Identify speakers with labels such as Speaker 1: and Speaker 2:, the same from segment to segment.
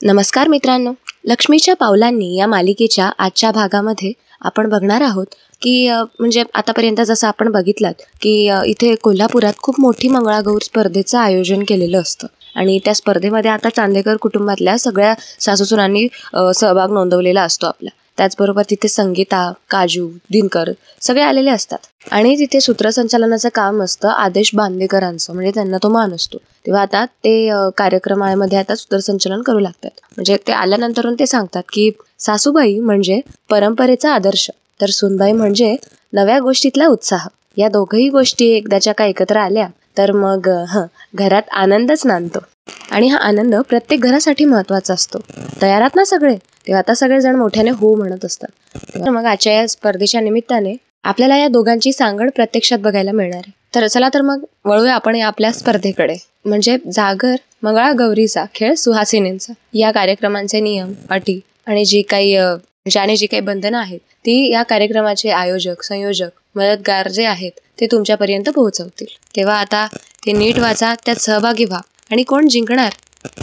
Speaker 1: नमस्कार मित्रांनो, लक्ष्मीच्या पावलांनी या मालिकेच्या आजच्या भागामध्ये आपण बघणार आहोत की म्हणजे आतापर्यंत जसं आपण बघितलं की इथे कोल्हापुरात खूप मोठी मंगळागौर स्पर्धेचं आयोजन केलेलं असतं आणि त्या स्पर्धेमध्ये आता चांदेकर कुटुंबातल्या सगळ्या सासूसुरांनी सहभाग नोंदवलेला असतो आपला. त्याचबरोबर तिथे संगीता, काजू, दिनकर सगळे आलेले असतात आणि तिथे सूत्रसंचालनाचं काम असतं आदेश बांदेकरांचं, म्हणजे त्यांना तो मान असतो. तेव्हा आता ते कार्यक्रमामध्ये आता सूत्रसंचालन करू लागतात. म्हणजे ते आल्यानंतर ते सांगतात की सासूबाई म्हणजे परंपरेचा आदर्श, तर सूनबाई म्हणजे नव्या गोष्टीतला उत्साह. या दोघही गोष्टी एकदाच्या का एकत्र आल्या तर मग घरात आनंदच नांदतो आणि हा आनंद प्रत्येक घरासाठी महत्त्वाचा असतो. तयारात ना सगळे? तेव्हा आता सगळेजण मोठ्याने हो म्हणत असतात. तेव्हा मग आजच्या या स्पर्धेच्या निमित्ताने आपल्याला या दोघांची सांगड प्रत्यक्षात बघायला मिळणार आहे. तर चला तर मग वळूया आपण या आपल्या स्पर्धेकडे. म्हणजे जागर मंगळागौरीचा खेळ सुहासिनींचा या कार्यक्रमांचे नियम, अटी आणि जी काही बंधनं आहेत ती या कार्यक्रमाचे आयोजक, संयोजक, मदतगार जे आहेत ते तुमच्यापर्यंत पोहोचवतील. तेव्हा आता ते नीट वाचा, त्यात सहभागी व्हा आणि कोण जिंकणार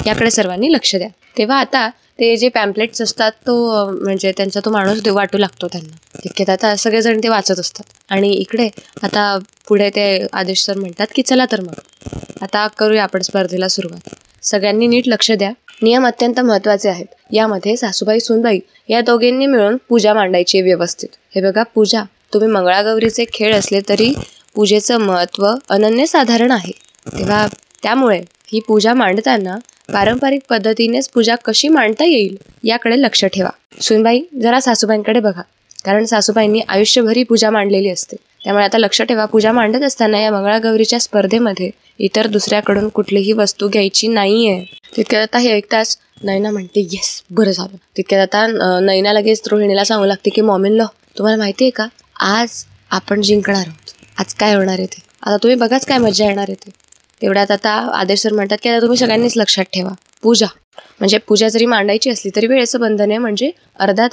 Speaker 1: याकडे सर्वांनी लक्ष द्या. तेव्हा आता ते जे पॅम्पलेट्स असतात तो म्हणजे त्यांचा तो माणूस वाटू लागतो त्यांना. तितक्यात आता सगळेजण ते वाचत असतात आणि इकडे आता पुढे ते आदेश सर म्हणतात की चला तर मग आता करूया आपण स्पर्धेला सुरुवात. सगळ्यांनी नीट लक्ष द्या. नियम अत्यंत महत्त्वाचे आहेत. यामध्ये सासूबाई सूनबाई या दोघींनी मिळून पूजा मांडायची व्यवस्थित. हे बघा, पूजा तुम्ही मंगळागौरीचे खेळ असले तरी पूजेचं महत्त्व अनन्यसाधारण आहे. तेव्हा त्यामुळे ही पूजा मांडताना पारंपरिक पद्धतीनेच पूजा कशी मांडता येईल याकडे लक्ष ठेवा. सूनबाई जरा सासूबाईंकडे बघा, कारण सासूबाईंनी आयुष्यभर ही पूजा मांडलेली असते. त्यामुळे आता लक्ष ठेवा, पूजा मांडत असताना या मंगळागौरीच्या स्पर्धेमध्ये इतर दुसऱ्याकडून कुठलीही वस्तू घ्यायची नाहीये. तितक्यात आता हे ऐकताच नैना म्हणते येस, बरं झालं. तितक्यात आता नैना लगेच रोहिणीला सांगू लागते की मॉमिनला तुम्हाला माहिती आहे का, आज आपण जिंकणार आहोत. आज काय होणार आहे ते आता तुम्ही बघाच, काय मजा येणार आहे ते. तेवढ्यात आता आदेश सर म्हणतात की आता तुम्ही सगळ्यांनीच लक्षात ठेवा, पूजा जरी मांडायची असली तरी वेळेचं बंधन आहे. म्हणजे अर्ध्या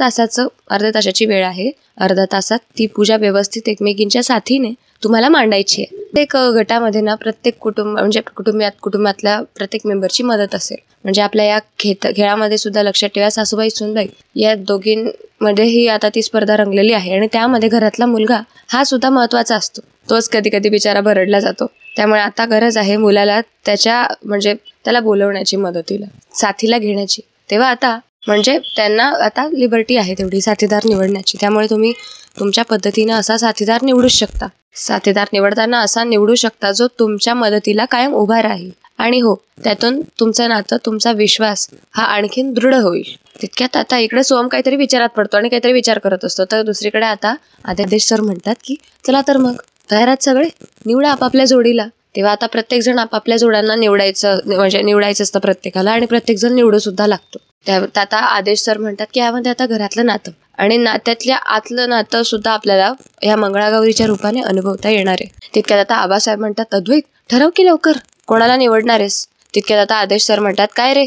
Speaker 1: तासाची वेळ आहे. अर्ध्या तासात ती पूजा व्यवस्थित एकमेकींच्या साथीने तुम्हाला मांडायची आहे. प्रत्येक गटामध्ये ना प्रत्येक कुटुंबातल्या प्रत्येक मेंबरची मदत असेल. म्हणजे आपल्या या खेळामध्ये सुद्धा लक्षात ठेवा, सासूबाई सूनबाई या दोघींमध्येही आता ती स्पर्धा रंगलेली आहे आणि त्यामध्ये घरातला मुलगा हा सुद्धा महत्त्वाचा असतो. तोच कधी कधी बिचारा भरडला जातो. त्यामुळे आता गरज आहे मुलाला त्याला बोलवण्याची, मदतीला साथीला घेण्याची. तेव्हा आता म्हणजे त्यांना आता लिबर्टी आहे तेवढी साथीदार निवडण्याची. त्यामुळे तुम्ही तुमच्या पद्धतीनं असा साथीदार निवडूच शकता. साथीदार निवडताना असा निवडू शकता जो तुमच्या मदतीला कायम उभा राहील आणि हो, त्यातून तुमचं नातं, तुमचा विश्वास हा आणखीन दृढ होईल. तितक्यात आता इकडे सोहम काहीतरी विचारात पडतो आणि काहीतरी विचार करत असतो. तर दुसरीकडे आता आदेश सर म्हणतात की चला तर मग तयारात सगळे, निवडा आपापल्या जोडीला. तेव्हा आता प्रत्येक जण आपापल्या जोड्यांना निवडायचं असतं प्रत्येकाला आणि प्रत्येक जण निवडू सुद्धा लागतो. त्यात आता आदेश सर म्हणतात की यामध्ये आता घरातलं नातं आणि नात्यातल्या आतलं नातं सुद्धा आपल्याला ह्या मंगळागौरीच्या रूपाने अनुभवता येणार आहे. तितक्यात आता आबासाहेब म्हणतात अद्वैत ठरव की लवकर कोणाला निवडणार आहेस. तितक्यात आता आदेश सर म्हणतात काय रे,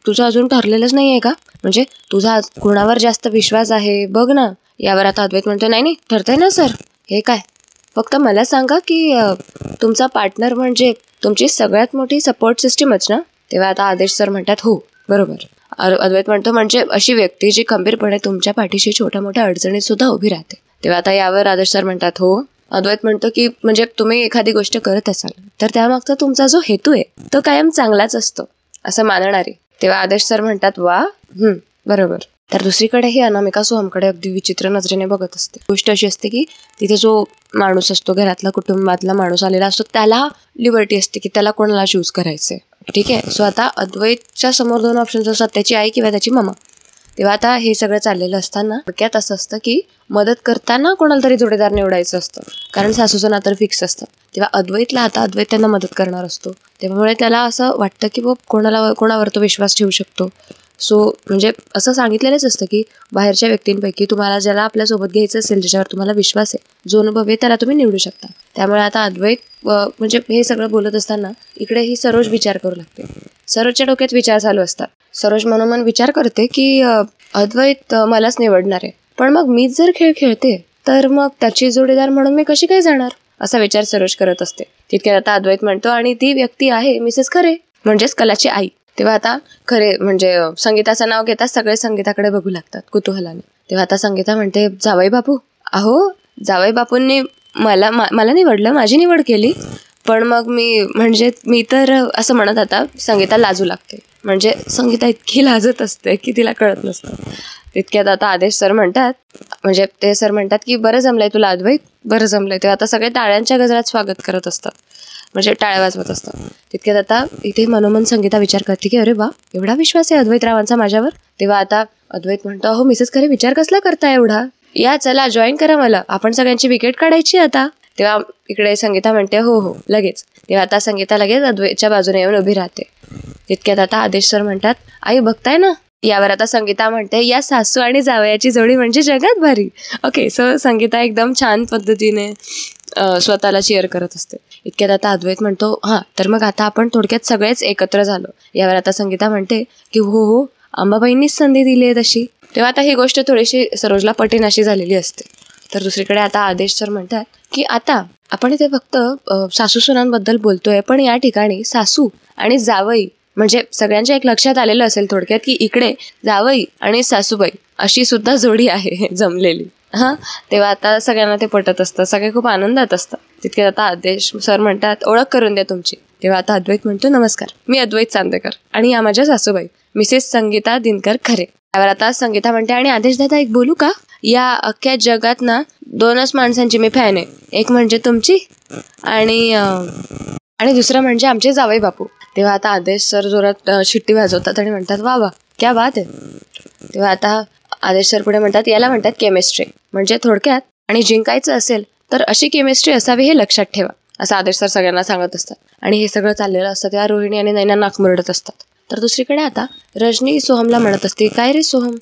Speaker 1: तुझं अजून ठरलेलंच नाही आहे का? म्हणजे तुझा कोणावर जास्त विश्वास आहे बघ ना. यावर आता अद्वैत म्हणतो नाही ठरतंय ना सर. हे काय, फक्त मला सांगा की तुमचा पार्टनर म्हणजे तुमची सगळ्यात मोठी सपोर्ट सिस्टीमच ना. तेव्हा आता आदेश सर म्हणतात हो बरोबर. अद्वैत म्हणतो म्हणजे अशी व्यक्ती जी खंबीरपणे तुमच्या पाठीशी छोट्या मोठ्या अडचणीत सुद्धा उभी राहते. तेव्हा आता यावर आदेश सर म्हणतात हो. अद्वैत म्हणतो की म्हणजे तुम्ही एखादी गोष्ट करत असाल तर त्यामागचा तुमचा जो हेतू आहे तो कायम चांगलाच असतो असं मानणारी. तेव्हा आदेश सर म्हणतात वा, बरोबर. तर दुसरीकडे ही अनामिका सोहमकडे अगदी विचित्र नजरेने बघत असते. गोष्ट अशी असते की तिथे जो माणूस असतो, घरातला कुटुंबातला माणूस आलेला असतो, त्याला लिबर्टी असते की त्याला कोणाला चूज करायचंय. ठीक आहे. सो आता अद्वैतच्या समोर दोन ऑप्शन्स असतात, त्याची आई किंवा त्याची मम्मा. तेव्हा आता हे सगळं चाललेलं असताना थोडक्यात असं असतं की मदत करताना कोणाला तरी जोडीदार निवडायचं असतं, कारण सासूचं नातं फिक्स असतं. तेव्हा अद्वैत त्यांना मदत करणार असतो. त्यामुळे त्याला असं वाटतं की कोणावर तो विश्वास ठेवू शकतो. सो म्हणजे असं सांगितलेलंच असतं की बाहेरच्या व्यक्तींपैकी तुम्हाला ज्याला आपल्यासोबत घ्यायचं असेल, ज्याच्यावर तुम्हाला विश्वास आहे, जो अनुभव आहे, त्याला तुम्ही निवडू शकता. त्यामुळे आता अद्वैत म्हणजे हे सगळं बोलत असताना इकडे ही सरोज विचार करू लागते. सरोजच्या डोक्यात विचार चालू असतात. सरोज मनोमन विचार करते की अद्वैत मलाच निवडणार आहे, पण मग मीच जर खेळ खेळते तर मग त्याची जोडीदार म्हणून मी कशी काय जाणार, असा विचार सरोज करत असते. तितक्यात आता अद्वैत म्हणतो आणि ती व्यक्ती आहे मिसेस खरे, म्हणजेच कलाची आई. तेव्हा आता खरे म्हणजे संगीताचं नाव घेताच सगळे संगीताकडे बघू लागतात कुतूहलाने. तेव्हा आता संगीता म्हणते, जावई बापू. अहो, जावई बापूंनी मला निवडलं, माझी निवड केली. पण मग मी तर असं म्हणत आता संगीता लाजू लागते. म्हणजे संगीता इतकी लाजत असते की तिला कळत नसतं. तितक्यात आता आदेश सर म्हणतात, म्हणजे ते सर म्हणतात की बरं जमलंय तुला अद्वैत, बरं जमलंय. तेव्हा आता सगळे टाळ्यांच्या गजरात स्वागत करत असतात, म्हणजे टाळ्या वाजवत असतात. तितक्यात आता इथे मनोमन संगीता विचार करते की अरे वा, एवढा विश्वास आहे अद्वैतरावांचा माझ्यावर. तेव्हा आता अद्वैत म्हणतो, अहो मिसेस खरे, विचार कसला करता एवढा, या चला जॉईन करा मला, आपण सगळ्यांची विकेट काढायची आता. तेव्हा इकडे संगीता म्हणते, हो हो लगेच. तेव्हा आता संगीता लगेच अद्वैतच्या बाजूने येऊन उभी राहते. तितक्यात आता आदेश सर म्हणतात, आई बघताय ना. यावर आता संगीता म्हणते, या सासू आणि जावयाची जोडी म्हणजे जगात भारी. ओके, सो संगीता एकदम छान पद्धतीने स्वतःला शेअर करत असते. इतक्यात आता अद्वैत म्हणतो, हां तर मग आता आपण थोडक्यात सगळेच एकत्र झालो. यावर आता संगीता म्हणते की हो हो, अंबाबाईंनीच संधी दिली आहे तशी. तेव्हा आता ही गोष्ट थोडीशी सरोजला पटेन अशी झालेली असते. तर दुसरीकडे आता आदेश सर म्हणतात की आता आपण इथे फक्त सासू सुनांबद्दल बोलतोय, पण या ठिकाणी सासू आणि जावई म्हणजे सगळ्यांच्या एक लक्षात आलेलं असेल थोडक्यात की इकडे जावई आणि सासूबाई अशी सुद्धा जोडी आहे जमलेली. हां, तेव्हा आता सगळ्यांना ते पटत असतं, सगळे खूप आनंदात असतात. तितके आता आदेश सर म्हणतात, ओळख करून द्या तुमची. तेव्हा आता अद्वैत म्हणतो, नमस्कार, मी अद्वैत चांदेकर आणि या माझ्या सासूबाई मिसेस संगीता दिनकर खरे. त्यावर आता संगीता म्हणते, आणि आदेश दादा एक बोलू का, या अख्ख्या जगात ना 2च माणसांची मी फॅन आहे, एक म्हणजे तुमची आणि दुसरं म्हणजे आमचे जावई बापू. तेव्हा आता आदेश सर जोरात शिट्टी वाजवतात आणि म्हणतात, वा वा क्या बात आहे. तेव्हा आता आदेश सर पुढे म्हणतात, याला म्हणतात केमिस्ट्री. म्हणजे थोडक्यात आणि जिंकायचं असेल तर अशी केमिस्ट्री असावी हे लक्षात ठेवा, असं आदेश सर सगळ्यांना सांगत असतात. आणि हे सगळं चाललेलं असतं तेव्हा रोहिणी आणि नैना नाक मुरडत असतात. तर दुसरीकडे आता रजनी सोहमला म्हणत असते, काय रे सोहम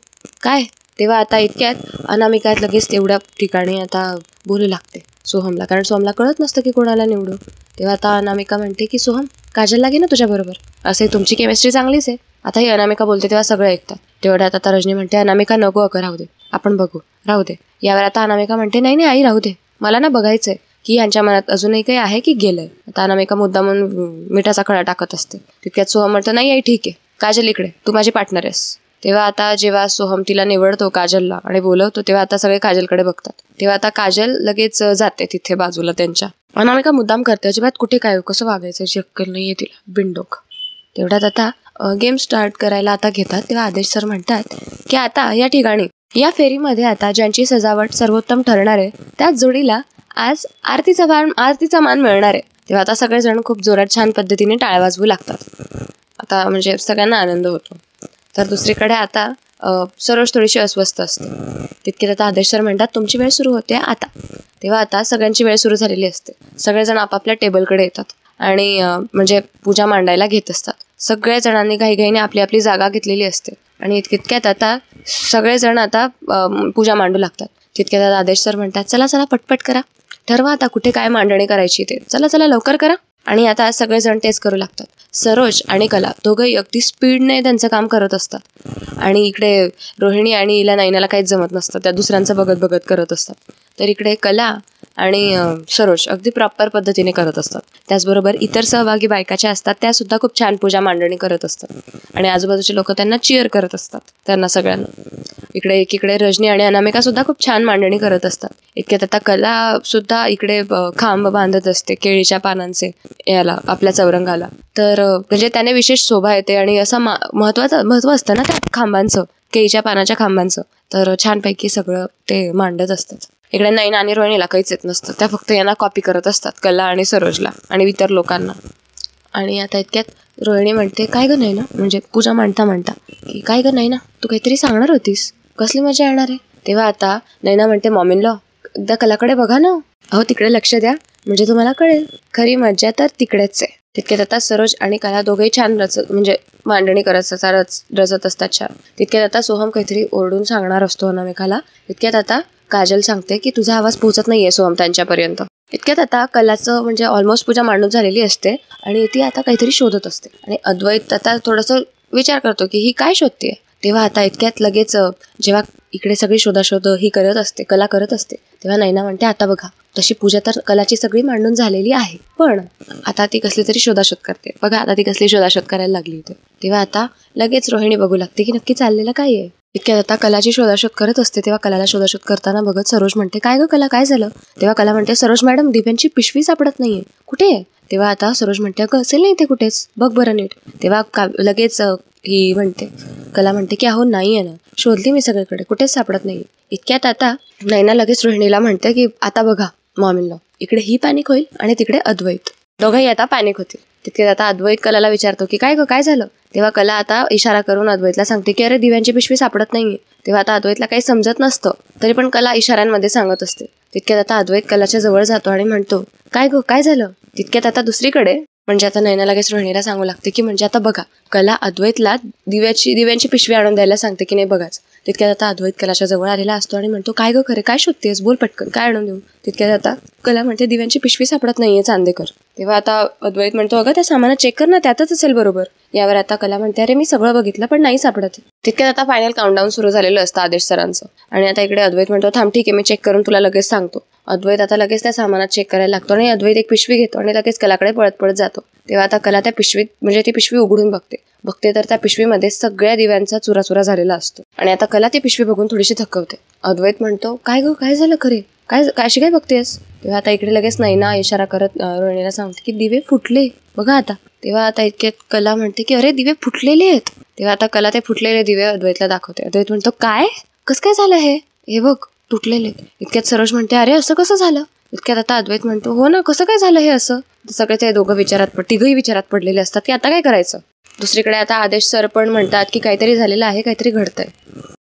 Speaker 1: काय. तेव्हा आता इतक्यात अनामिकात लगेच तेवढ्या ठिकाणी आता बोलू लागते सोहमला, कारण सोहमला कळत नसतं की कोणाला निवडू. तेव्हा आता अनामिका म्हणते की सोहम काजल लागे ना तुझ्याबरोबर, असे तुमची केमिस्ट्री चांगलीच आहे. आता ही अनामिका बोलते तेव्हा सगळं ऐकतात. तेवढ्यात आता रजनी म्हणते, अनामिका नको अगं, राहू दे, आपण बघू, राहू दे. यावर आता अनामिका म्हणते, नाही नाही आई राहू दे, मला ना बघायचंय की यांच्या मनात अजूनही काही आहे की गेलंय. आता अनामिका मुद्दा म्हणून मिठाचा खडा टाकत असते. तितक्यात सोहम म्हणतो, नाही आई ठीक आहे, काजल इकडे, तू माझी पार्टनर आहेस. तेव्हा आता जेव्हा सोहम तिला निवडतो काजलला आणि बोलवतो, तेव्हा आता सगळे काजलकडे बघतात. तेव्हा आता काजल लगेच जाते तिथे बाजूला त्यांच्या. अनामिका मुद्दाम करते, अजिबात कुठे काय कसं वागायचं याची अक्कल नाहीये तिला, बिनडोक. तेवढ्यात आता गेम स्टार्ट करायला आता घेतात. तेव्हा आदेश सर म्हणतात की आता या ठिकाणी या फेरीमध्ये आता ज्यांची सजावट सर्वोत्तम ठरणार आहे त्याच जोडीला आज आरतीचा मान मिळणार आहे. तेव्हा आता सगळेजण खूप जोरात छान पद्धतीने टाळ्या वाजवू लागतात. आता म्हणजे सगळ्यांना आनंद होतो. तर दुसरीकडे आता सरोज थोडीशी अस्वस्थ असते. तितके आता आदेश सर म्हणतात, तुमची वेळ सुरू होते आता. तेव्हा आता सगळ्यांची वेळ सुरू झालेली असते. सगळेजण आपापल्या टेबलकडे येतात आणि म्हणजे पूजा मांडायला घेत असतात. सगळ्या जणांनी घाईघाईने आपली आपली जागा घेतलेली असते आणि तितक्यात आता सगळेजण आता पूजा मांडू लागतात. तितक्यात आता आदेश सर म्हणतात, चला चला पटपट करा, ठरवा आता कुठे काय मांडणी करायची ते, चला चला लवकर करा. आणि आता सगळेजण तेच करू लागतात. सरोज आणि कला दोघंही अगदी स्पीडने त्यांचं काम करत असतात आणि इकडे रोहिणी आणि इला नैनाला काहीच जमत नसतं, त्या दुसऱ्यांचं बघत बघत करत असतात. तर इकडे कला आणि सरोज अगदी प्रॉपर पद्धतीने करत असतात. त्याचबरोबर इतर सहभागी बायकाच्या असतात त्या सुद्धा खूप छान पूजा मांडणी करत असतात आणि आजूबाजूचे लोक त्यांना चीअर करत असतात त्यांना सगळ्यांना. इकडे एकीकडे रजनी आणि अनामिका सुद्धा खूप छान मांडणी करत असतात. इतक्यात आता कला सुद्धा इकडे खांब बांधत असते केळीच्या पानांचे याला आपल्या चौरंगाला. तर म्हणजे त्याने विशेष शोभा येते आणि असं महत्व असतं ना त्या खांबांचं, केळीच्या पानाच्या खांबांचं. तर छानपैकी सगळं ते मांडत असतात. इकडे नैना आणि रोहिणीला काहीच येत नसतं, त्या फक्त यांना कॉपी करत असतात, कला आणि सरोजला आणि इतर लोकांना. आणि आता इतक्यात रोहिणी म्हणते, काय गं नैना, म्हणजे पूजा मांडता की काय गं नैना, तू काहीतरी सांगणार होतीस, कसली मजा येणार आहे. तेव्हा आता नैना म्हणते, मॉमिनला एकदा कलाकडे बघा ना, अहो तिकडे लक्ष द्या म्हणजे तुम्हाला कळेल, खरी मजा तर तिकडेच आहे. तितक्यात आता सरोज आणि कला दोघेही छान म्हणजे मांडणी रचत असतात छान. तितक्यात आता सोहम काहीतरी ओरडून सांगणार असतो अनामिकाला. तितक्यात आता काजल सांगते की तुझा आवाज पोहोचत नाहीये सोहम त्यांच्यापर्यंत. इतक्यात आता कलाचं म्हणजे ऑलमोस्ट पूजा मांडून झालेली असते आणि ती आता काहीतरी शोधत असते आणि अद्वैत आता थोडंसं विचार करतो की ही काय शोधते. तेव्हा आता इतक्यात लगेच जेव्हा इकडे सगळी शोधाशोध ही करत असते, कला करत असते, तेव्हा नैना म्हणते, आता बघा तशी पूजा तर कलाची सगळी मांडून झालेली आहे, पण आता ती कसली तरी शोधाशोध करते. बघा आता ती कसली शोधाशोध करायला लागली होती. तेव्हा आता लगेच रोहिणी बघू लागते की नक्की चाललेलं काय आहे. इतक्यात आता कलाची शोधाशोध करत असते, तेव्हा कलाला शोधाशोध करताना बघत सरोज म्हणते, काय ग कला, काय झालं? तेव्हा कला म्हणते, सरोज मॅडम, दिव्यांची पिशवी सापडत नाहीये, कुठे आहे? तेव्हा आता सरोज म्हणते, अगं असेल नाही ते कुठेच, बघ बरं नीट. तेव्हा लगेच ही म्हणते, कला म्हणते की अहो नाहीये ना, शोधली मी सगळीकडे, कुठेच सापडत नाहीये. इतक्यात आता नैना लगेच रोहिणीला म्हणते की आता बघा मॉमींना, इकडे ही पॅनिक होईल आणि तिकडे अद्वैत, दोघंही आता पॅनिक होतील. तितक्यात आता अद्वैत कलाला विचारतो की काय ग, काय झालं? तेव्हा कला आता इशारा करून अद्वैतला सांगते की अरे दिव्यांची पिशवी सापडत नाहीये. तेव्हा आता अद्वैतला काही समजत नसतं, तरी पण कला इशाऱ्यांमध्ये सांगत असते. तितक्यात आता अद्वैत कलाच्या जवळ जातो आणि म्हणतो, काय ग, काय झालं? तितक्यात आता दुसरीकडे म्हणजे आता नैना लगेच रोहिणीला सांगू लागते की म्हणजे आता बघा, कला अद्वैतला दिव्यांची पिशवी आणून द्यायला सांगते की नाही बघाच. तितक्यात आता अद्वैत कलाच्या जवळ आलेला असतो आणि म्हणतो, काय ग खरे, काय शोधतेस, बोल पटकन, काय आणून देऊ? तितक्यात आता कला म्हणते, दिव्यांची पिशवी सापडत नाहीये चांदेकर. तेव्हा आता अद्वैत म्हणतो, अगं त्या सामानात चेक कर ना, त्यातच असेल बरोबर. यावर आता कला म्हणते, अरे मी सगळं बघितलं पण नाही सापडत. तितक्यात आता फायनल काउंटडाऊन सुरू झालेलं असतं आदेश सरांचं. आणि आता इकडे अद्वैत म्हणतो, थांब ठीक आहे, मी चेक करून तुला लगेच सांगतो. अद्वैत आता लगेच त्या सामानात चेक करायला लागतो आणि अद्वैत एक पिशवी घेतो आणि लगेच कलाकडे पळत पळत जातो. तेव्हा आता कला त्या पिशवीत म्हणजे ती पिशवी उघडून बघते तर त्या पिशवीमध्ये सगळ्या दिव्यांचा चुराचुरा झालेला असतो. आणि आता कला ती पिशवी बघून थोडीशी थक्कवते. अद्वैत म्हणतो, काय ग, काय झालं खरे, कायशी काय बघतेस? तेव्हा आता इकडे लगेच नैना इशारा करत रोहिणीला सांगते की दिवे फुटले बघा आता. तेव्हा आता इतक्यात कला म्हणते की अरे दिवे फुटलेले आहेत. तेव्हा आता कला ते फुटलेले दिवे अद्वैतला दाखवते. अद्वैत म्हणतो, काय, कसं काय झालं हे बघ तुटलेले. इतक्यात सरोज म्हणते, अरे असं कसं झालं? इतक्यात आता अद्वैत म्हणतो, हो ना, कसं काय झालं हे असं? सगळे ते दोघं तिघही विचारात पडलेले असतात की आता काय करायचं. दुसरीकडे आता आदेश सर पण म्हणतात की काहीतरी झालेलं आहे, काहीतरी घडतंय.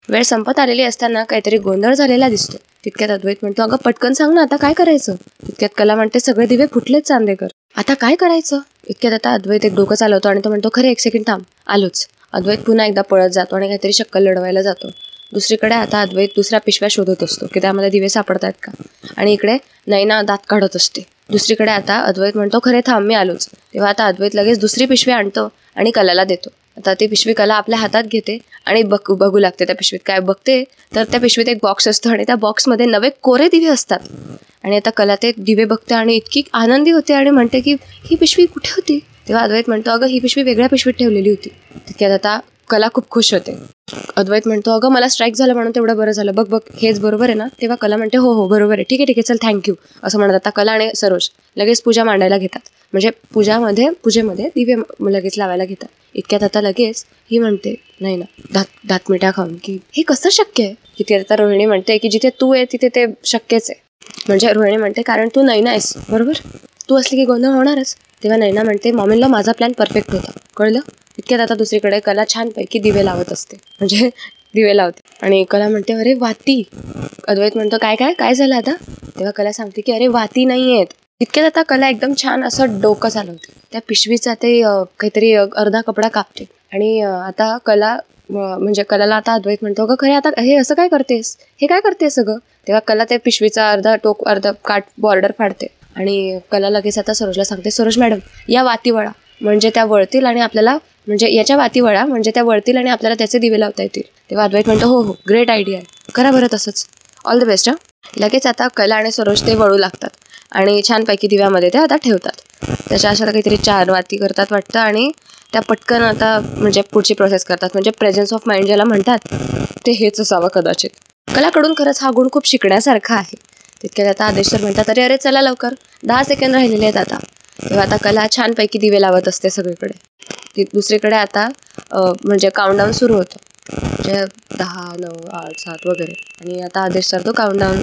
Speaker 1: वेळ संपत आलेली असताना काहीतरी गोंधळ झालेला दिसतो. तितक्यात अद्वैत म्हणतो, अगं पटकन सांग ना, आता काय करायचं? तितक्यात कला म्हणते, सगळे दिवे फुटलेच चांदेकर, आता काय करायचं? इतक्यात आता अद्वैत एक डोकं चालवतो आणि तो म्हणतो, खरे एक सेकंड थांब, आलोच. अद्वैत पुन्हा एकदा पळत जातो आणि काहीतरी शक्कल लढवायला जातो. दुसरीकडे आता अद्वैत दुसऱ्या पिशव्या शोधत असतो की त्यामध्ये दिवे सापडतात का, आणि इकडे नैना दात काढत असते. दुसरीकडे आता अद्वैत म्हणतो, खरे थांब, मी आलोच. तेव्हा आता अद्वैत लगेच दुसरी पिशवी आणतो आणि कलाला देतो. आता ती पिशवी कला आपल्या हातात घेते आणि बघू लागते त्या पिशवीत काय. बघते तर त्या पिशवीत एक बॉक्स असतो आणि त्या बॉक्समध्ये नवे कोरे दिवे असतात. आणि आता कला ते दिवे बघते आणि इतकी आनंदी होते आणि म्हणते की ही पिशवी कुठे होती? तेव्हा अद्वैत म्हणतो, अगं ही पिशवी वेगळ्या पिशवीत ठेवलेली होती. तितक्यात आता कला खूप खुश होते. अद्वैत म्हणतो, अगं मला स्ट्राईक झालं म्हणून तेवढं बरं झालं, बघ हेच बरोबर आहे ना? तेव्हा कला म्हणते, हो बरोबर आहे, ठीक आहे चल, थँक्यू, असं म्हणत आता कला आणि सरोज लगेच पूजा मांडायला घेतात. म्हणजे पूजेमध्ये दिवे लगेच लावायला घेतात. इतक्यात आता लगेच ही म्हणते, नाही ना, दात मिठा खाऊन, की हे कसं शक्य आहे? तिथे आता रोहिणी म्हणते की जिथे तू आहे तिथे ते शक्यच आहे. म्हणजे रोहिणी म्हणते, कारण तू नैना आहेस, बरोबर, तू असली की गोंधळ होणारच. तेव्हा नैना म्हणते, मॉमीला माझा प्लॅन परफेक्ट होता, कळलं? इतक्यात आता दुसरीकडे कला छानपैकी दिवे लावत असते, म्हणजे दिवे लावते. आणि कला म्हणते, अरे वाती. अद्वैत म्हणतो, काय झालं आता? तेव्हा कला सांगते की अरे वाती नाही आहेत. इतक्यात आता कला एकदम छान असं डोकं चालवते. त्या पिशवीचा ते काहीतरी अर्धा कपडा कापते. आणि आता कला म्हणजे कलाला आता अद्वैत म्हणतो, खरे आता हे असं काय करतेस, हे काय करतेस सगळं? तेव्हा कला त्या पिशवीचा अर्धा काट बॉर्डर फाडते. आणि कला लगेच आता सरोजला सांगते, सरोज मॅडम, या वाती वळा, म्हणजे त्या वळतील आणि आपल्याला, म्हणजे याच्या वाती वळा म्हणजे त्या वळतील आणि आपल्याला त्याचे दिवे लावता येतील. तेव्हा अद्वैत म्हणतो, हो ग्रेट आयडिया आहे, करा बरं तसंच, ऑल द बेस्ट. लगेच आता कला आणि सरोज ते वळू लागतात आणि छानपैकी दिव्यामध्ये ते आता ठेवतात. त्याच्या अशा काहीतरी 4 वाती करतात वाटतं आणि त्या पटकन आता म्हणजे पुढची प्रोसेस करतात. म्हणजे प्रेझेन्स ऑफ माइंड ज्याला म्हणतात ते हेच असावं कदाचित. कलाकडून खरंच हा गुण खूप शिकण्यासारखा आहे. तितक्यात आता आदेश सर म्हणतात, अरे चला लवकर, 10 सेकंद राहिलेले आहेत आता. तेव्हा आता कला छानपैकी दिवे लावत असते सगळीकडे. दुसरीकडे आता म्हणजे काउंटडाऊन सुरू होतं, म्हणजे 10, 9, 8, 7 वगैरे. आणि आता आदेश सर तो काउंटडाऊन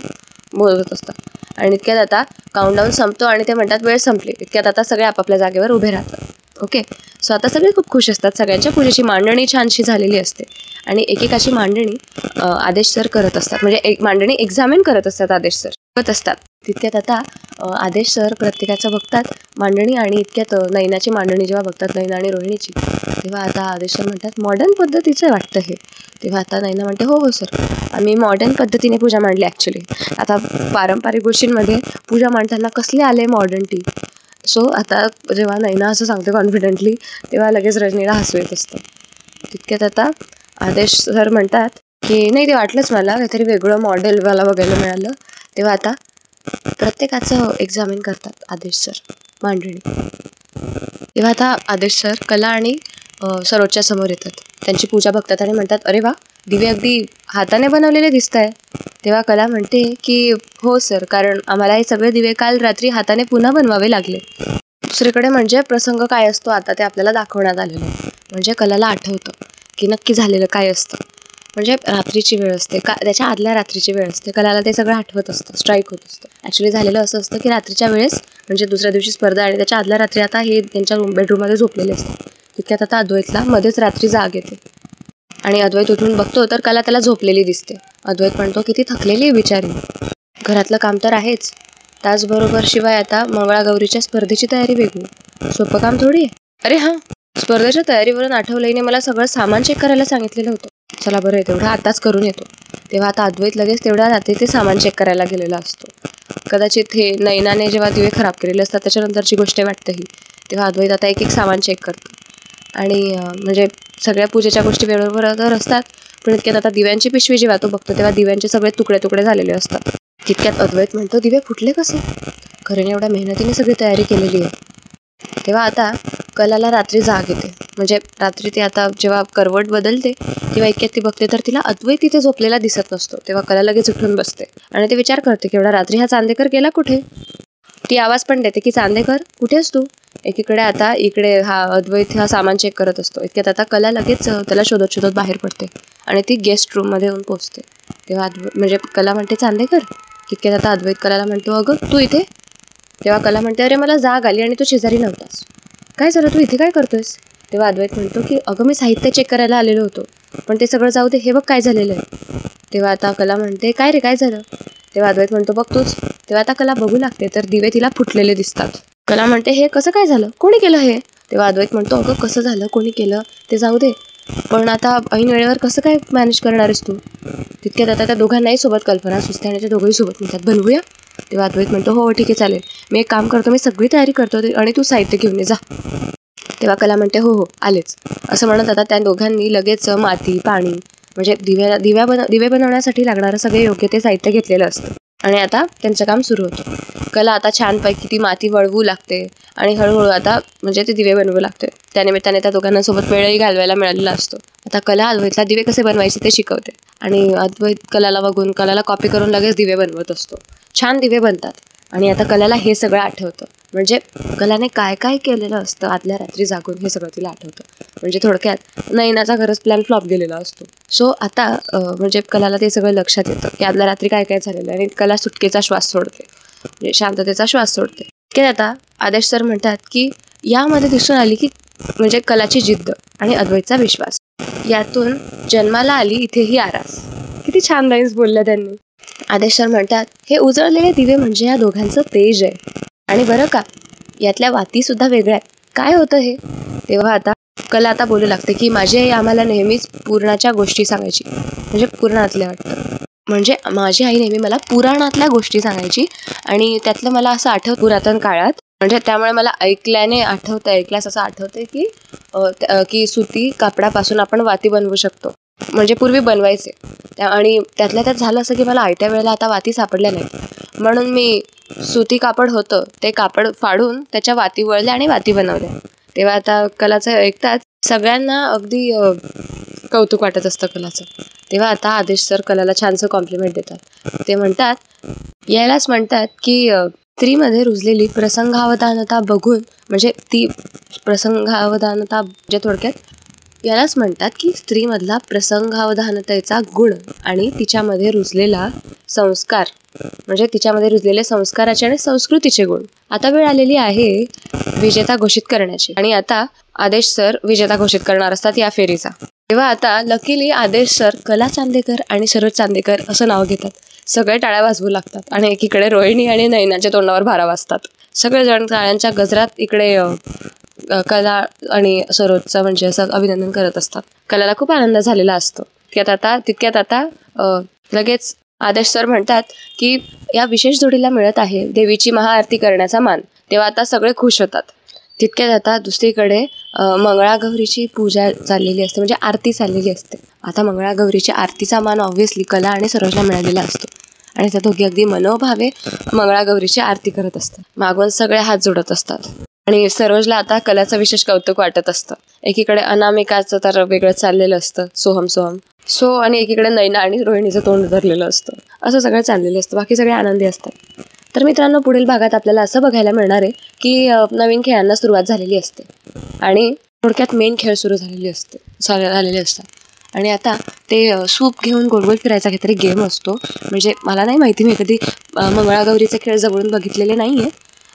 Speaker 1: बोलत असतात. आणि इतक्यात आता काउंटडाऊन संपतो आणि ते म्हणतात वेळ संपली. इतक्यात आता सगळे आपापल्या जागेवर उभे राहतात. ओके, सो आता सगळे खूप खुश असतात. सगळ्यांच्या पूजेची मांडणी छानशी झालेली असते आणि एकेकाची मांडणी आदेश सर करत असतात. म्हणजे एक मांडणी एक्झामिन करत असतात, आदेश सर करत असतात. तितक्यात आता आदेश सर प्रत्येकाचं बघतात मांडणी. आणि इतक्यात नैनाची मांडणी जेव्हा बघतात, नैना आणि रोहिणीची, तेव्हा आता आदेश सर म्हणतात, मॉडर्न पद्धतीचं वाटतं हे. तेव्हा आता नैना म्हणते, हो सर, आम्ही मॉडर्न पद्धतीने पूजा मांडली. ॲक्च्युली आता पारंपरिक गोष्टींमध्ये पूजा मांडताना कसले आले मॉडर्न टी. सो आता जेव्हा नैना असं सांगते कॉन्फिडेंटली, तेव्हा लगेच रजनीला हसू येत असतं. तितक्यात आता आदेश सर म्हणतात की नाही, ते वाटलंच मला, काहीतरी वेगळं मॉडेल मला बघायला मिळालं. तेव्हा आता प्रत्येकाचं एक्झामिन करतात आदेश सर मांडणी. तेव्हा आता आदेश सर कला आणि सरोजच्या समोर येतात. त्यांची पूजा बघतात आणि म्हणतात, अरे वा, दिवे अगदी हाताने बनवलेले दिसत आहे. तेव्हा कला म्हणते की हो सर, कारण आम्हाला हे सगळे दिवे काल रात्री हाताने पुन्हा बनवावे लागले. दुसरीकडे म्हणजे प्रसंग काय असतो आता ते आपल्याला दाखवण्यात आलेलं आहे. म्हणजे कलाला आठवतं की नक्की झालेलं काय असतं. म्हणजे रात्रीची वेळ असते, त्याच्या आदल्या रात्रीची वेळ असते. कलाला ते सगळं आठवत असतं, स्ट्राईक होत असतं. ॲक्च्युली झालेलं असं असतं की रात्रीच्या वेळेस म्हणजे दुसऱ्या दिवशी स्पर्धा आणि त्याच्या आदल्या रात्री आता हे त्यांच्या बेडरूममध्ये झोपलेले असतात. तितक्यात आता अद्वैतला मध्येच रात्री जाग येते आणि अद्वैत उठून बघतो तर कला त्याला झोपलेली दिसते. अद्वैत म्हणतो, किती थकलेली आहे बिचारी, घरातलं काम तर आहेच, त्याचबरोबर शिवाय आता मंगळागौरीच्या स्पर्धेची तयारी वेगळी, सोपं काम थोडी आहे. अरे हां, स्पर्धेच्या तयारीवरून आठवलंही मला सगळं सामान चेक करायला सांगितलेलं होतं. चला बरं आहे, तेवढं आताच करून येतो. तेव्हा आता अद्वैत लगेच तेवढ्या रात्री ते सामान चेक करायला गेलेला असतो. कदाचित हे नैनाने जेव्हा दिवे खराब केलेले असतात त्याच्यानंतरची गोष्ट वाटतं ही. तेव्हा अद्वैत आता एक एक सामान चेक करतो आणि म्हणजे सगळ्या पूजेच्या गोष्टी वेळेवर असतात. पण इतक्यात आता दिव्यांची पिशवी जेव्हा तो बघतो तेव्हा दिव्यांचे सगळे तुकडे तुकडे झालेले असतात. तितक्यात अद्वैत म्हणतो, दिवे फुटले कसे? खरं एवढ्या मेहनतीने सगळी तयारी केलेली आहे. तेव्हा आता कलाला रात्री जाग येते. म्हणजे रात्री ती आता जेव्हा करवट बदलते तेव्हा इतक्यात ती बघते तर तिला अद्वैत तिथे झोपलेला दिसत नसतो. तेव्हा कला लगेच उठून बसते आणि ते विचार करते की एवढा रात्री हा चांदेकर गेला कुठे. ती आवाज पण देते की चांदेकर कुठेस तू. एकीकडे आता इकडे हा अद्वैत हा सामान चेक करत असतो. इतक्यात आता कला लगेच त्याला शोधत शोधत बाहेर पडते आणि ती गेस्ट रूममध्ये येऊन पोचते. तेव्हा म्हणजे कला म्हणते, चांदेकर. तितक्यात आता अद्वैत कलाला म्हणतो, अगं तू इथे. तेव्हा कला म्हणते, अरे मला जाग आली आणि तू शेजारी नव्हतास. काय झालं, तू इथे काय करतोयस? तेव्हा अद्वैत म्हणतो की अगं मी साहित्य चेक करायला आलेलो होतो, पण ते सगळं जाऊ दे, हे बघ काय झालेलं आहे. तेव्हा आता कला म्हणते, काय रे काय झालं? तेव्हा अद्वैत म्हणतो, बघतोच. तेव्हा आता कला बघू लागते तर दिवे तिला फुटलेले दिसतात. कला म्हणते, हे कसं काय झालं, कोणी केलं हे? तेव्हा अद्वैत म्हणतो, अगं कसं झालं, कोणी केलं ते जाऊ दे, पण आता ऐन वेळेवर कसं काय मॅनेज करणार आहेस तू? तितक्यात आता त्या दोघांनाही सोबत कल्पना सुचते आणि त्या दोघंही सोबत म्हणतात, बनवूया. तेव्हा अद्वैत म्हणतो, हो ठीक आहे चालेल, मी एक काम करतो, मी सगळी तयारी करतो आणि तू साहित्य घेऊन ये जा. तेव्हा कला म्हणते, हो हो आलेच. असं म्हणत आता त्या दोघांनी लगेच माती, पाणी म्हणजे दिवे बनवण्यासाठी लागणारं सगळे योग्य ते साहित्य घेतलेलं असतं आणि आता त्यांचं काम सुरू होतं. कला आता छानपैकी ती माती वळवू लागते आणि हळूहळू आता म्हणजे ते दिवे बनवू लागते. त्यानिमित्ताने त्या दोघांनासोबत वेळही घालवायला मिळालेला असतो. आता कला अद्वैतला दिवे कसे बनवायचे ते शिकवते आणि अद्वैत कलाला बघून कलाला कॉपी करून लगेच दिवे बनवत असतो. छान दिवे बनतात आणि आता कलाला हे सगळं आठवतं. म्हणजे कलाने काय काय केलेलं असतं आदल्या रात्री जागून हे सगळं तिला आठवतं. म्हणजे थोडक्यात नैनाचा खरंच प्लॅन फ्लॉप गेलेला असतो. सो आता म्हणजे कलाला ते सगळं लक्षात येतं की आदल्या रात्री काय काय झालेलं आहे आणि कला सुटकेचा श्वास सोडते, म्हणजे शांततेचा श्वास सोडते. की आता आदेश सर म्हणतात की यामध्ये दिसून आली की म्हणजे कलाची जिद्द आणि अद्वैतचा विश्वास, यातून जन्माला आली इथेही आरास. किती छान लाईन्स बोलल्या त्यांनी. आदेश सर म्हणतात, हे उजळलेले दिवे म्हणजे या दोघांचं तेज आहे आणि बरं का यातल्या वातीसुद्धा वेगळ्या आहेत. काय होतं हे? तेव्हा आता कला आता बोलू लागते की माझी आई आम्हाला नेहमीच पुराणाच्या गोष्टी सांगायची. म्हणजे पुराणातल्या वाटतं, म्हणजे माझी आई नेहमी मला पुराणातल्या गोष्टी सांगायची आणि त्यातलं मला असं आठवतं पुरातन काळात, म्हणजे त्यामुळे मला ऐकल्यास असं आठवतंय की सुती कापडापासून आपण वाती बनवू शकतो. म्हणजे पूर्वी बनवायचे आणि त्यातल्या त्यात झालं असं की मला आयत्या वेळेला आता वाती सापडल्या नाहीत, म्हणून मी सुती कापड होतं ते कापड फाडून त्याच्या वाती वळल्या आणि वाती बनवल्या. तेव्हा आता कलाचं ऐकतात सगळ्यांना अगदी कौतुक वाटत असतं कलाचं. तेव्हा आता आदेश सर कलाला छानसं कॉम्प्लिमेंट देतात. ते म्हणतात, यालाच म्हणतात की स्त्रीमध्ये रुजलेली प्रसंगावधानता बघून, म्हणजे ती प्रसंगावधानता म्हणजे थोडक्यात यालाच म्हणतात की स्त्रीमधला प्रसंगावधानतेचा गुण आणि तिच्यामध्ये रुजलेला संस्कार, म्हणजे तिच्यामध्ये रुजलेले संस्काराचे आणि संस्कृतीचे गुण. आता वेळ आलेली आहे विजेता घोषित करण्याची आणि आता आदेश सर विजेता घोषित करणार असतात या फेरीचा. तेव्हा आता लकीली आदेश सर कला चांदेकर आणि सरोज चांदेकर असं नाव घेतात. सगळे टाळ्या वाजवू लागतात आणि एकीकडे रोहिणी आणि नैनाच्या तोंडावर भारा वाजतात. सगळेजण टाळ्यांच्या गजरात इकडे कला आणि सरोजचं म्हणजे असं अभिनंदन करत असतात. कलाला खूप आनंद झालेला असतो. तितक्यात आता लगेच आदेश सर म्हणतात की या विशेष जोडीला मिळत आहे देवीची महाआरती करण्याचा मान. तेव्हा आता सगळे खुश होतात. तितक्यात आता दुसरीकडे मंगळागौरीची पूजा चाललेली असते, म्हणजे आरती चाललेली असते. आता मंगळागौरीच्या आरतीचा मान ऑब्व्हियसली कला आणि सरोजला मिळालेला असतो आणि त्या दोघी अगदी मनोभावे मंगळागौरीची आरती करत असतात. मागून सगळे हात जोडत असतात आणि सरोजला आता कलाचं विशेष कौतुक वाटत असतं. एकीकडे अनामिकाचं तर वेगळं चाललेलं असतं, सोहम सोहम सो, आणि एकीकडे नैना आणि रोहिणीचं तोंड धरलेलं असतं. असं सगळं चाललेलं असतं. बाकी सगळे आनंदी असतात. तर मित्रांनो, पुढील भागात आपल्याला असं बघायला मिळणार आहे की नवीन खेळांना सुरुवात झालेली असते आणि थोडक्यात मेन खेळ सुरू झालेले असतात. आणि आता ते सूप घेऊन गोल गोल फिरायचा काहीतरी गेम असतो. म्हणजे मला नाही माहिती, मी कधी मंगळागौरीचे खेळ जवळून बघितलेले नाही आहेत,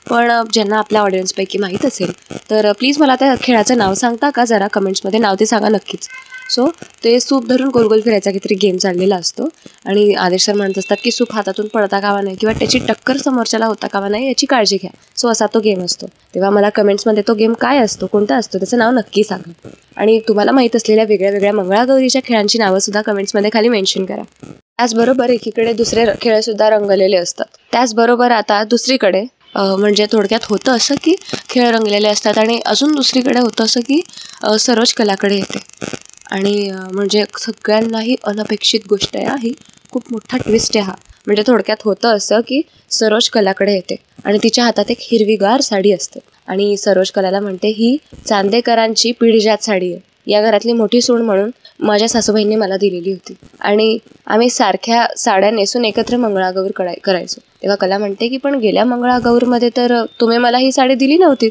Speaker 1: पण ज्यांना आपल्या ऑडियन्सपैकी माहीत असेल तर प्लीज मला त्या खेळाचं नाव सांगता का जरा कमेंट्समध्ये. नाव ते सांगा नक्कीच. सो ते सूप धरून गोल गोल फिरायचा काहीतरी गेम चाललेला असतो आणि आदेश सर म्हणत असतात की सूप हातातून पडता कामा नाही किंवा त्याची टक्कर समोरच्याला होता कामा नाही याची काळजी घ्या. सो असा तो गेम असतो. तेव्हा मला कमेंट्समध्ये तो गेम काय असतो, कोणता असतो, त्याचं नाव नक्की सांगा. आणि तुम्हाला माहीत असलेल्या वेगळ्या वेगळ्या मंगळागौरीच्या खेळांची नावंसुद्धा कमेंट्समध्ये खाली मेन्शन करा. त्याचबरोबर एकीकडे दुसरे खेळसुद्धा रंगलेले असतात. त्याचबरोबर आता दुसरीकडे म्हणजे थोडक्यात होतं असं की खेळ रंगलेले असतात आणि अजून दुसरीकडे होतं असं की सरोज कलाकडे येते आणि म्हणजे सगळ्यांनाही अनपेक्षित गोष्ट आहे ही, खूप मोठा ट्विस्ट आहे हा. म्हणजे थोडक्यात होतं असं की सरोज कलाकडे येते आणि तिच्या हातात एक हिरवीगार साडी असते आणि सरोज कलाला म्हणते ही चांदेकरांची पिढीजात साडी आहे. या घरातली मोठी सून म्हणून माझ्या सासूबाईंनी मला दिलेली होती आणि आम्ही सारख्या साड्या नेसून एकत्र मंगळागौर करायचो. तेव्हा कला म्हणते की पण गेल्या मंगळागौरमध्ये तर तुम्ही मला ही साडी दिली नव्हती.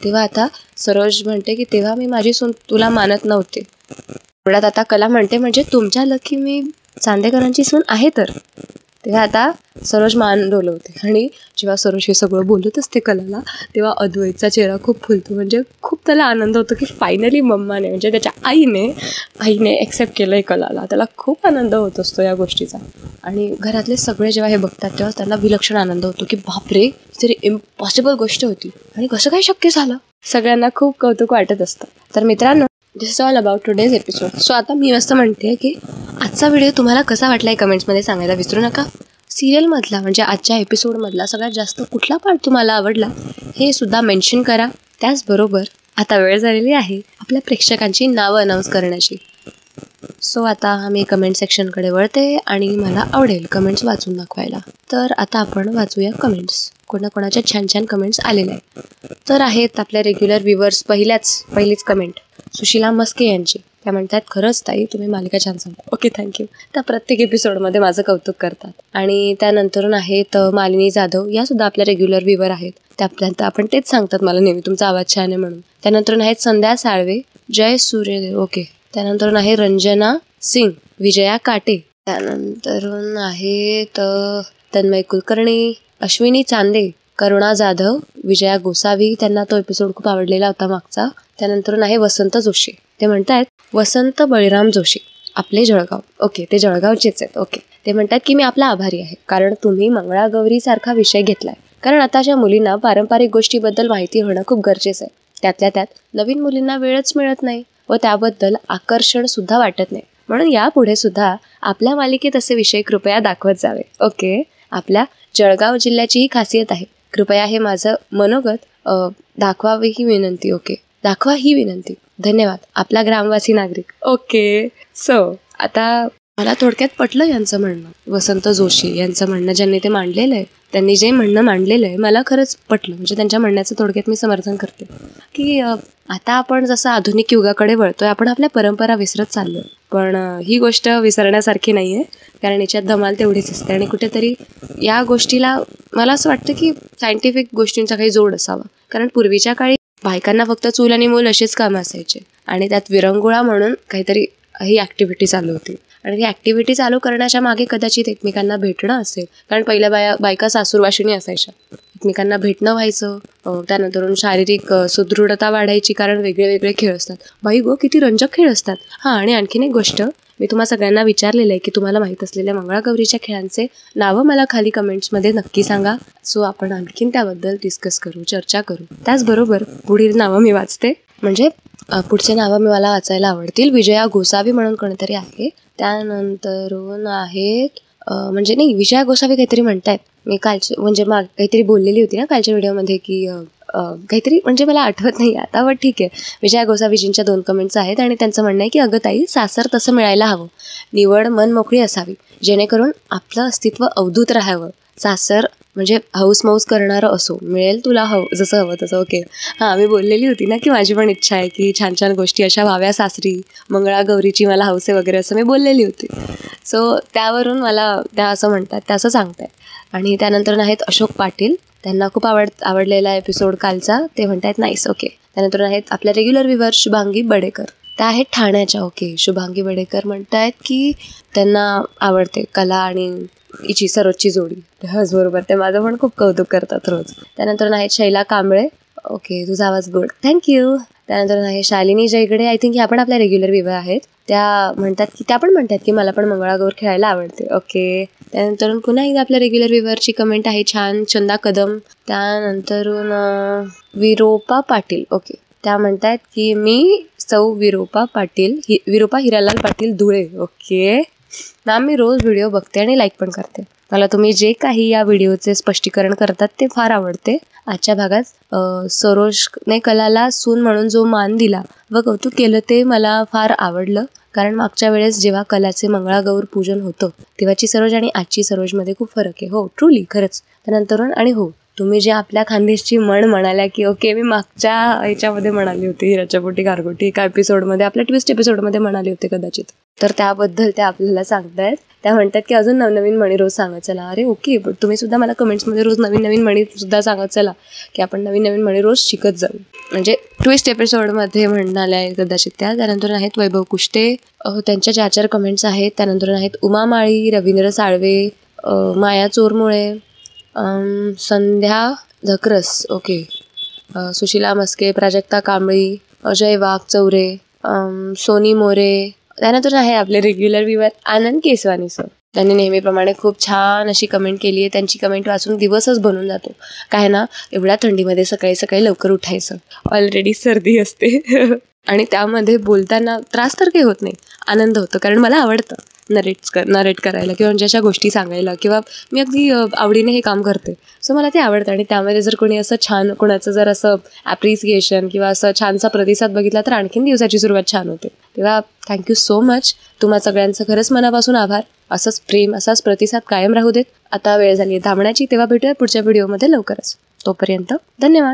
Speaker 1: तेव्हा आता सरोज म्हणते की तेव्हा मी माझी सून तुला मानत नव्हते. एवढ्यात आता कला म्हणते म्हणजे तुमच्या लकी मी चांदेकरांची सून आहे तर. तेव्हा आता सरोज मान डोलवते आणि जेव्हा सरोज हे सगळं बोलत असते कलाला तेव्हा अद्वैतचा चेहरा खूप फुलतो. म्हणजे खूप त्याला आनंद होतो की फायनली मम्माने म्हणजे त्याच्या आईने ॲक्सेप्ट केलं आहे कलाला. त्याला खूप आनंद होत असतो या गोष्टीचा. आणि घरातले सगळे जेव्हा हे बघतात तेव्हा त्यांना विलक्षण आनंद होतो की बापरे, तरी इम्पॉसिबल गोष्ट होती आणि कसं काय शक्य झालं. सगळ्यांना खूप कौतुक वाटत असतं. तर मित्रांनो, this is all about today's episode. So आता मी असं म्हणते की आजचा व्हिडिओ तुम्हाला कसा वाटला आहे कमेंट्समध्ये सांगायला विसरू नका. सिरियलमधला म्हणजे आजच्या एपिसोडमधला सगळ्यात जास्त कुठला पार्ट तुम्हाला आवडला हे सुद्धा मेन्शन करा. त्याचबरोबर आता वेळ झालेली आहे आपल्या प्रेक्षकांची नावं अनाऊन्स करण्याची. सो आता मी कमेंट सेक्शनकडे वळते आणि मला आवडेल कमेंट्स वाचून दाखवायला. तर आता आपण वाचूया कमेंट्स. कोणाकोणाच्या छान छान कमेंट्स आलेल्या आहेत. तर आहेत आपल्या रेग्युलर व्ह्युअर्स. पहिलीच कमेंट सुशीला मस्के यांची. त्या म्हणतात खरंच ताई तुम्ही मालिका छान सांगता. Okay, thank you. त्या प्रत्येक एपिसोडमध्ये माझं कौतुक करतात. आणि त्यानंतरून आहेत मालिनी जाधव, या सुद्धा आपल्या रेग्युलर व्ह्युअर आहेत. त्यापर्यंत आपण तेच सांगतात मला नेहमी तुमचा आवाज छान आहे म्हणून. त्यानंतरून आहेत संध्या साळवे, जय सूर्यदेव. ओके. त्यानंतरून आहे रंजना सिंग, विजया काटे. त्यानंतरून आहेत तन्मय कुलकर्णी, अश्विनी चांदे, करुणा जाधव, विजया गोसावी. त्यांना तो एपिसोड खूप आवडलेला होता मागचा. त्यानंतरून आहे वसंत जोशी. ते म्हणतात वसंत बळीराम जोशी, आपले जळगाव. ओके, ते जळगावचेच आहेत. ओके. ते म्हणतात की मी आपला आभारी आहे कारण तुम्ही मंगळागौरीसारखा विषय घेतलाय. कारण आताच्या मुलींना पारंपरिक गोष्टीबद्दल माहिती होणं खूप गरजेचं आहे. त्यातल्या त्यात नवीन मुलींना वेळच मिळत नाही व त्याबद्दल आकर्षण सुद्धा वाटत नाही. म्हणून यापुढे सुद्धा आपल्या मालिकेत असे विषय कृपया दाखवत जावे. ओके. आपल्या जळगाव जिल्ह्याची ही खासियत आहे. कृपया हे माझं मनोगत दाखवावी ही विनंती. ओके, दाखवा ही विनंती. धन्यवाद. आपला ग्रामवासी नागरिक. ओके. सो आता मला थोडक्यात पटलं यांचं म्हणणं. वसंत जोशी यांचं म्हणणं ज्यांनी ते मांडलेलं आहे, त्यांनी जे म्हणणं मांडलेलं आहे मला खरंच पटलं. म्हणजे त्यांच्या म्हणण्याचं थोडक्यात मी समर्थन करते की आता आपण जसं आधुनिक युगाकडे वळतोय, आपण आपल्या परंपरा विसरत चाललो. पण ही गोष्ट विसरण्यासारखी नाही आहे कारण याच्यात धमाल तेवढीच असते. आणि कुठेतरी या गोष्टीला मला असं वाटतं की सायंटिफिक गोष्टींचा काही जोड असावा. कारण पूर्वीच्या काळी बायकांना फक्त चूल आणि मूल असेच कामं असायचे आणि त्यात विरंगुळा म्हणून काहीतरी ही ॲक्टिव्हिटी चालू होती. आणि ती ॲक्टिव्हिटी चालू करण्याच्या मागे कदाचित एकमेकांना भेटणं असेल. कारण पहिल्या बायका सासूरवाशिणी असायच्या, एकमेकांना भेटणं व्हायचं. त्यानंतरून शारीरिक सुदृढता वाढायची कारण वेगळे वेगळे खेळ असतात. बाई गो, किती रंजक खेळ असतात. हां, आणि आणखीन एक गोष्ट मी तुम्हा सगळ्यांना विचारलेलं आहे की तुम्हाला माहीत असलेल्या मंगळागौरीच्या खेळांचे नावं मला खाली कमेंट्समध्ये नक्की सांगा. सो आपण आणखीन त्याबद्दल डिस्कस करू, चर्चा करू. त्याचबरोबर पुढील नावं मी वाचते. म्हणजे पुढचे नावं मला वाचायला आवडतील. विजया गोसावी म्हणून कोणीतरी आहे. त्यानंतरून आहेत विजया गोसावी काहीतरी म्हणतायत. मी कालचे म्हणजे काहीतरी बोललेली होती ना कालच्या व्हिडिओमध्ये की काहीतरी म्हणजे मला आठवत नाही आता, बट ठीक आहे. विजया गोसावीजींच्या 2 कमेंट्स आहेत आणि त्यांचं म्हणणं आहे की अगं ताई, सासर तसं मिळायला हवं, निवड मन मोकळी असावी, जेणेकरून आपलं अस्तित्व अवधूत राहावं. सासर म्हणजे हौस करणारं असो, मिळेल तुला जसं हवं तसं. ओके, हां, मी बोललेली होती ना की माझी पण इच्छा आहे की छान छान गोष्टी अशा व्हाव्या सासरी, मंगळागौरीची मला हौस आहे वगैरे, असं मी बोललेली होती. सो त्यावरून मला त्या असं म्हणतात, त्या असं सांगताय. आणि त्यानंतर आहेत अशोक पाटील, त्यांना खूप आवडलेला एपिसोड कालचा, ते म्हणतात नाईस. ओके, त्यानंतर आहेत आपल्या रेग्युलर व्ह्यूवर शुभांगी बडेकर, त्या आहेत ठाण्याच्या. ओके, शुभांगी बडेकर म्हणतायत की त्यांना आवडते कला आणि हिची सरोजची जोडी. हस बरोबर, ते माझं पण खूप कौतुक करतात रोज. त्यानंतर आहेत शैला कांबळे, ओके, तुझा आवाज गुड, थँक्यू. त्यानंतर आहे शालिनी जयगडे, आय थिंक ह्या पण आपल्या रेग्युलर व्ह्यूवर आहेत. त्या पण म्हणतात की मला पण मंगळागौर खेळायला आवडते. ओके, त्यानंतर पुन्हा एकदा आपल्या रेग्युलर व्ह्यूवरची कमेंट आहे छान, चंदा कदम. त्यानंतरून विरोपा पाटील, ओके, त्या म्हणतात की मी सौ विरोपा हिरालाल पाटील धुळे. ओके मॅम, मी रोज व्हिडिओ बघते आणि लाईक पण करते. मला तुम्ही जे काही या व्हिडिओचे स्पष्टीकरण करतात ते फार आवडते. आजच्या भागात सरोजने कलाला सून म्हणून जो मान दिला व कौतुक केलं ते मला फार आवडलं. कारण मागच्या वेळेस जेव्हा कलाचे मंगळागौर पूजन होतं तेव्हाची सरोज आणि आजची सरोजमध्ये खूप फरक आहे. हो, ट्रुली, खरंच. त्यानंतर आणि हो, तुम्ही जे आपल्या खानदेशची म्हण म्हणाल्या की ओके, मी मागच्या ह्याच्यामध्ये म्हणाली होती, हिराच्या पोटी गारगोटी, एका एपिसोडमध्ये, आपल्या ट्विस्ट एपिसोडमध्ये म्हणाली होती कदाचित. तर त्याबद्दल त्या आपल्याला सांगतायत. त्या म्हणतात की अजून नवनवीन म्हणी रोज सांगत चला. अरे ओके, पण तुम्ही सुद्धा मला कमेंट्समध्ये रोज नवीन म्हणी सुद्धा सांगत चला की आपण नवीन म्हणी रोज शिकत जाऊ. म्हणजे ट्विस्ट एपिसोडमध्ये म्हणाल्या आहे कदाचित त्या. त्यानंतर आहेत वैभव कुष्टे, त्यांच्या 4 कमेंट्स आहेत. त्यानंतर आहेत उमा माळी, रवींद्र साळवे, माया चोरमुळे, संध्या धक्रस, ओके, सुशिला मस्के, प्राजक्ता कांबळी, अजय वाघचौरे, सोनी मोरे. त्यानंतर आहे आपले रेग्युलर व्ह्यूवर आनंद केसवानी सर. त्यांनी नेहमीप्रमाणे खूप छान अशी कमेंट केली आहे. त्यांची कमेंट वाचून दिवसच बनून जातो. काय ना, एवढ्या थंडीमध्ये सकाळी लवकर उठायचं, ऑलरेडी सर्दी असते आणि त्यामध्ये बोलताना त्रास तर काही होत नाही, आनंद होतो, कारण मला आवडतं नरेट करायला किंवा ज्याच्या गोष्टी सांगायला, किंवा मी अगदी आवडीने हे काम करते. सो मला ते आवडतं. आणि त्यामध्ये जर कोणी असं छान, कोणाचं जर असं ॲप्रिसिएशन किंवा असं छानसा प्रतिसाद बघितला तर आणखीन दिवसाची सुरुवात छान होते. तेव्हा थँक्यू सो मच. तुम्हा सगळ्यांचं खरंच मनापासून आभार. असंच प्रेम, असाच प्रतिसाद कायम राहू देत. आता वेळ झाली आहे थांबण्याची, तेव्हा भेटूया पुढच्या व्हिडिओमध्ये लवकरच. तोपर्यंत धन्यवाद.